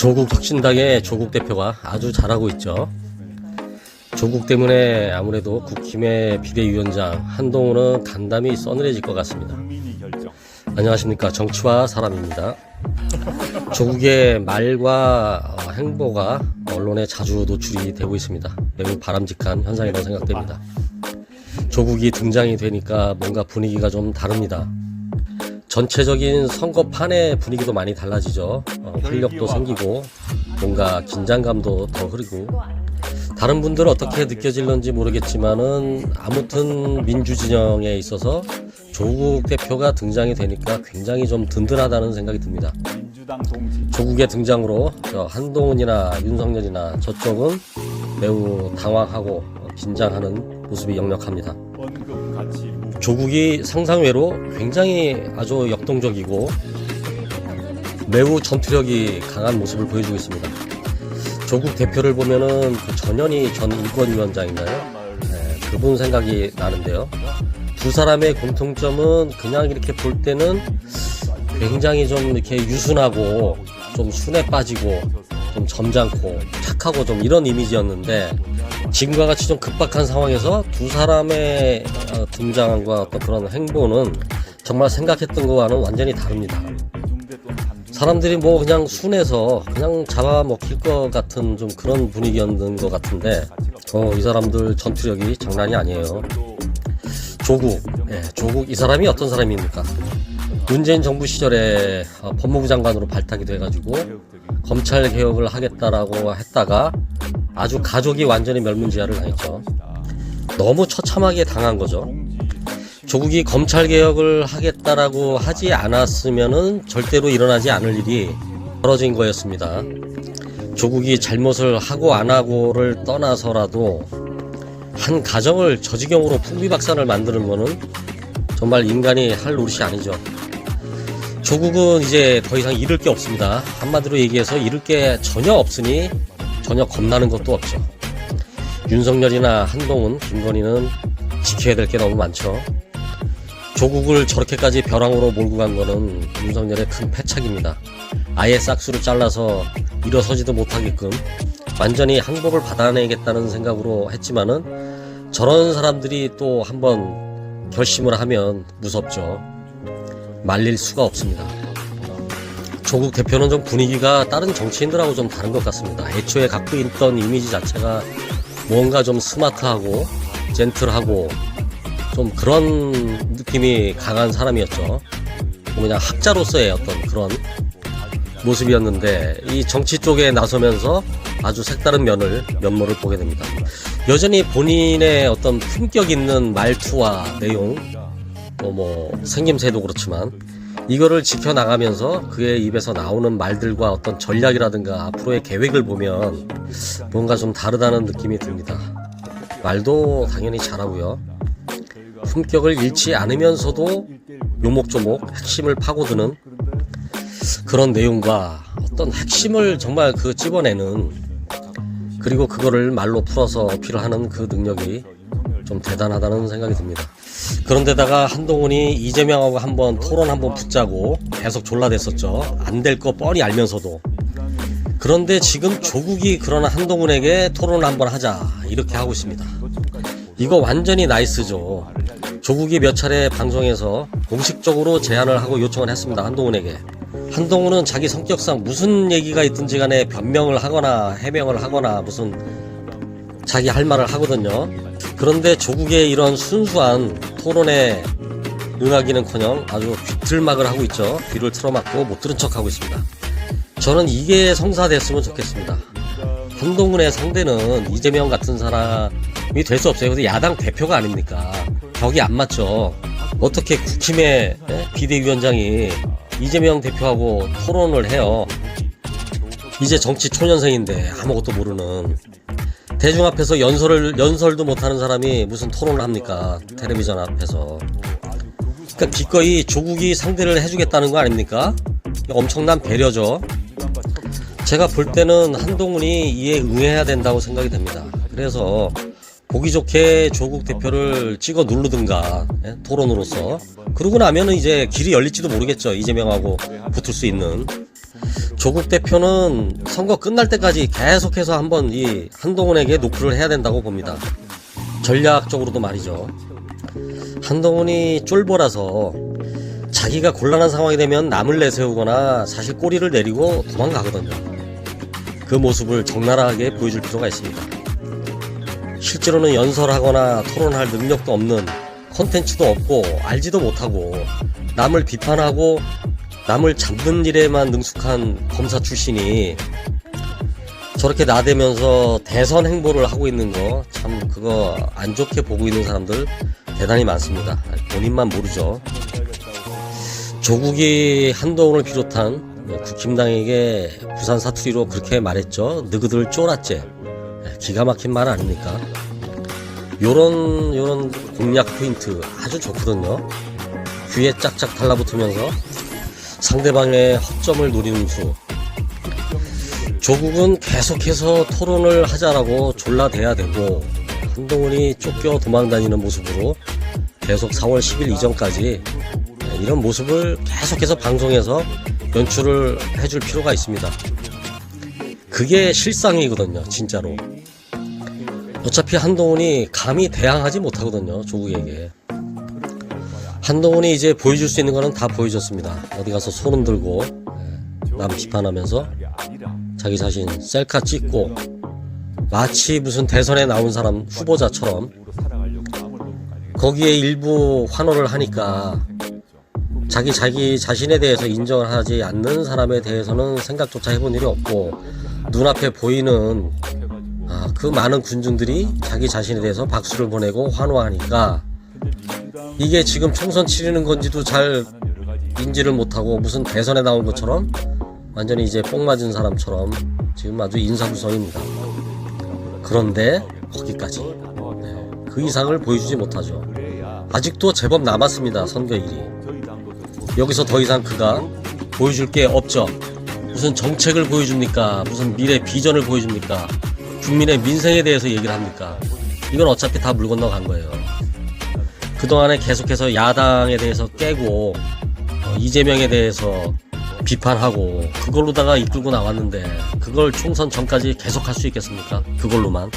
조국 혁신당의 조국 대표가 아주 잘하고 있죠. 조국 때문에 아무래도 국힘의 비대위원장 한동훈은 간담이 서늘해질 것 같습니다. 안녕하십니까, 정치와 사람입니다. 조국의 말과 행보가 언론에 자주 노출이 되고 있습니다. 매우 바람직한 현상이라고 생각됩니다. 조국이 등장이 되니까 뭔가 분위기가 좀 다릅니다. 전체적인 선거판의 분위기도 많이 달라지죠. 활력도 생기고 뭔가 긴장감도 더 흐르고, 다른 분들은 어떻게 느껴질런지 모르겠지만은 아무튼 민주진영에 있어서 조국 대표가 등장이 되니까 굉장히 좀 든든하다는 생각이 듭니다. 조국의 등장으로 한동훈이나 윤석열이나 저쪽은 매우 당황하고 긴장하는 모습이 역력합니다. 조국이 상상외로 굉장히 아주 역동적이고 매우 전투력이 강한 모습을 보여주고 있습니다. 조국 대표를 보면은 그 전현희 전 인권위원장인가요? 네, 그분 생각이 나는데요. 두 사람의 공통점은 그냥 이렇게 볼 때는 굉장히 좀 이렇게 유순하고 좀 순해 빠지고 좀 점잖고 착하고 좀 이런 이미지였는데, 지금과 같이 좀 급박한 상황에서 두 사람의 등장과 어떤 그런 행보는 정말 생각했던 거와는 완전히 다릅니다. 사람들이 뭐 그냥 순해서 그냥 잡아먹힐 것 같은 좀 그런 분위기였는 것 같은데, 이 사람들 전투력이 장난이 아니에요. 조국 이 사람이 어떤 사람입니까? 문재인 정부 시절에 법무부 장관으로 발탁이 돼가지고 검찰 개혁을 하겠다라고 했다가 아주 가족이 완전히 멸문지화를 당했죠. 너무 처참하게 당한 거죠. 조국이 검찰 개혁을 하겠다라고 하지 않았으면은 절대로 일어나지 않을 일이 벌어진 거였습니다. 조국이 잘못을 하고 안 하고를 떠나서라도 한 가정을 저 지경으로 풍비박산을 만드는 거는 정말 인간이 할 노릇이 아니죠. 조국은 이제 더 이상 잃을 게 없습니다. 한마디로 얘기해서 잃을 게 전혀 없으니 전혀 겁나는 것도 없죠. 윤석열이나 한동훈, 김건희는 지켜야 될 게 너무 많죠. 조국을 저렇게까지 벼랑으로 몰고 간 거는 윤석열의 큰 패착입니다. 아예 싹수를 잘라서 일어서지도 못하게끔 완전히 항복을 받아내겠다는 생각으로 했지만은 저런 사람들이 또 한번 결심을 하면 무섭죠. 말릴 수가 없습니다. 조국 대표는 좀 분위기가 다른 정치인들하고 좀 다른 것 같습니다. 애초에 갖고 있던 이미지 자체가 뭔가 좀 스마트하고 젠틀하고 좀 그런 느낌이 강한 사람이었죠. 그냥 학자로서의 어떤 그런 모습이었는데, 이 정치 쪽에 나서면서 아주 색다른 면모를 보게 됩니다. 여전히 본인의 어떤 품격 있는 말투와 내용, 뭐 생김새도 그렇지만 이거를 지켜나가면서 그의 입에서 나오는 말들과 어떤 전략이라든가 앞으로의 계획을 보면 뭔가 좀 다르다는 느낌이 듭니다. 말도 당연히 잘하고요. 품격을 잃지 않으면서도 요목조목 핵심을 파고드는 그런 내용과 어떤 핵심을 정말 찝어내는, 그리고 그거를 말로 풀어서 어필을 하는 그 능력이 좀 대단하다는 생각이 듭니다. 그런데다가 한동훈이 이재명하고 한번 토론 한번 붙자고 계속 졸라댔었죠. 안 될 거 뻔히 알면서도. 그런데 지금 조국이 그러나 한동훈에게 토론을 한번 하자 이렇게 하고 있습니다. 이거 완전히 나이스죠. 조국이 몇 차례 방송에서 공식적으로 제안을 하고 요청을 했습니다. 한동훈에게. 한동훈은 자기 성격상 무슨 얘기가 있든지 간에 변명을 하거나 해명을 하거나 무슨 자기 할 말을 하거든요. 그런데 조국의 이런 순수한 토론에 응하기는커녕 아주 귀틀막을 하고 있죠. 귀를 틀어막고 못 들은 척하고 있습니다. 저는 이게 성사됐으면 좋겠습니다. 한동훈의 상대는 이재명 같은 사람이 될 수 없어요. 근데 야당 대표가 아닙니까? 격이 안 맞죠. 어떻게 국힘의 비대위원장이 이재명 대표하고 토론을 해요. 이제 정치 초년생인데 아무것도 모르는, 대중 앞에서 연설도 못하는 사람이 무슨 토론을 합니까? 텔레비전 앞에서. 그러니까 기꺼이 조국이 상대를 해주겠다는 거 아닙니까? 엄청난 배려죠. 제가 볼 때는 한동훈이 이에 응해야 된다고 생각이 됩니다. 그래서 보기 좋게 조국 대표를 찍어 누르든가, 토론으로서. 그러고 나면은 이제 길이 열릴지도 모르겠죠. 이재명하고 붙을 수 있는. 조국 대표는 선거 끝날 때까지 계속해서 한번 이 한동훈에게 노크를 해야 된다고 봅니다. 전략적으로도 말이죠. 한동훈이 쫄보라서 자기가 곤란한 상황이 되면 남을 내세우거나 사실 꼬리를 내리고 도망가거든요. 그 모습을 적나라하게 보여줄 필요가 있습니다. 실제로는 연설하거나 토론할 능력도 없는, 콘텐츠도 없고 알지도 못하고 남을 비판하고 남을 잡는 일에만 능숙한 검사 출신이 저렇게 나대면서 대선 행보를 하고 있는 거 참 그거 안 좋게 보고 있는 사람들 대단히 많습니다. 본인만 모르죠. 조국이 한동훈을 비롯한 국힘당에게 부산 사투리로 그렇게 말했죠. 너희들 쫄았지. 기가 막힌 말 아닙니까? 요런 공략 포인트 아주 좋거든요. 귀에 짝짝 달라붙으면서 상대방의 허점을 노리는 수. 조국은 계속해서 토론을 하자라고 졸라대야 되고, 한동훈이 쫓겨 도망다니는 모습으로 계속 4월 10일 이전까지 이런 모습을 계속해서 방송에서 연출을 해줄 필요가 있습니다. 그게 실상이거든요, 진짜로. 어차피 한동훈이 감히 대항하지 못하거든요, 조국에게. 한동훈이 이제 보여줄 수 있는 거는 다 보여줬습니다. 어디 가서 손 흔들고 남 비판하면서 자기 자신 셀카 찍고 마치 무슨 대선에 나온 사람 후보자처럼 거기에 일부 환호를 하니까 자기 자신에 대해서 인정을 하지 않는 사람에 대해서는 생각조차 해본 일이 없고, 눈앞에 보이는 그 많은 군중들이 자기 자신에 대해서 박수를 보내고 환호하니까 이게 지금 총선 치르는 건지도 잘 인지를 못하고 무슨 대선에 나온 것처럼 완전히 이제 뽕 맞은 사람처럼 지금 아주 인사구성입니다. 그런데 거기까지 그 이상을 보여주지 못하죠. 아직도 제법 남았습니다. 선거일이. 여기서 더 이상 그가 보여줄 게 없죠. 무슨 정책을 보여줍니까? 무슨 미래 비전을 보여줍니까? 국민의 민생에 대해서 얘기를 합니까? 이건 어차피 다 물 건너간 거예요. 그동안에 계속해서 야당에 대해서 깨고 이재명에 대해서 비판하고 그걸로다가 이끌고 나왔는데 그걸 총선 전까지 계속 할 수 있겠습니까? 그걸로만.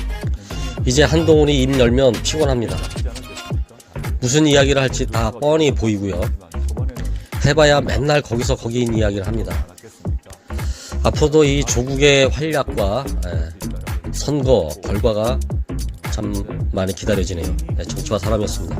이제 한동훈이 입 열면 피곤합니다. 무슨 이야기를 할지 다 뻔히 보이고요. 해봐야 맨날 거기서 거기인 이야기를 합니다. 앞으로도 이 조국의 활약과 선거 결과가 참 많이 기다려지네요. 정치와 사람이었습니다.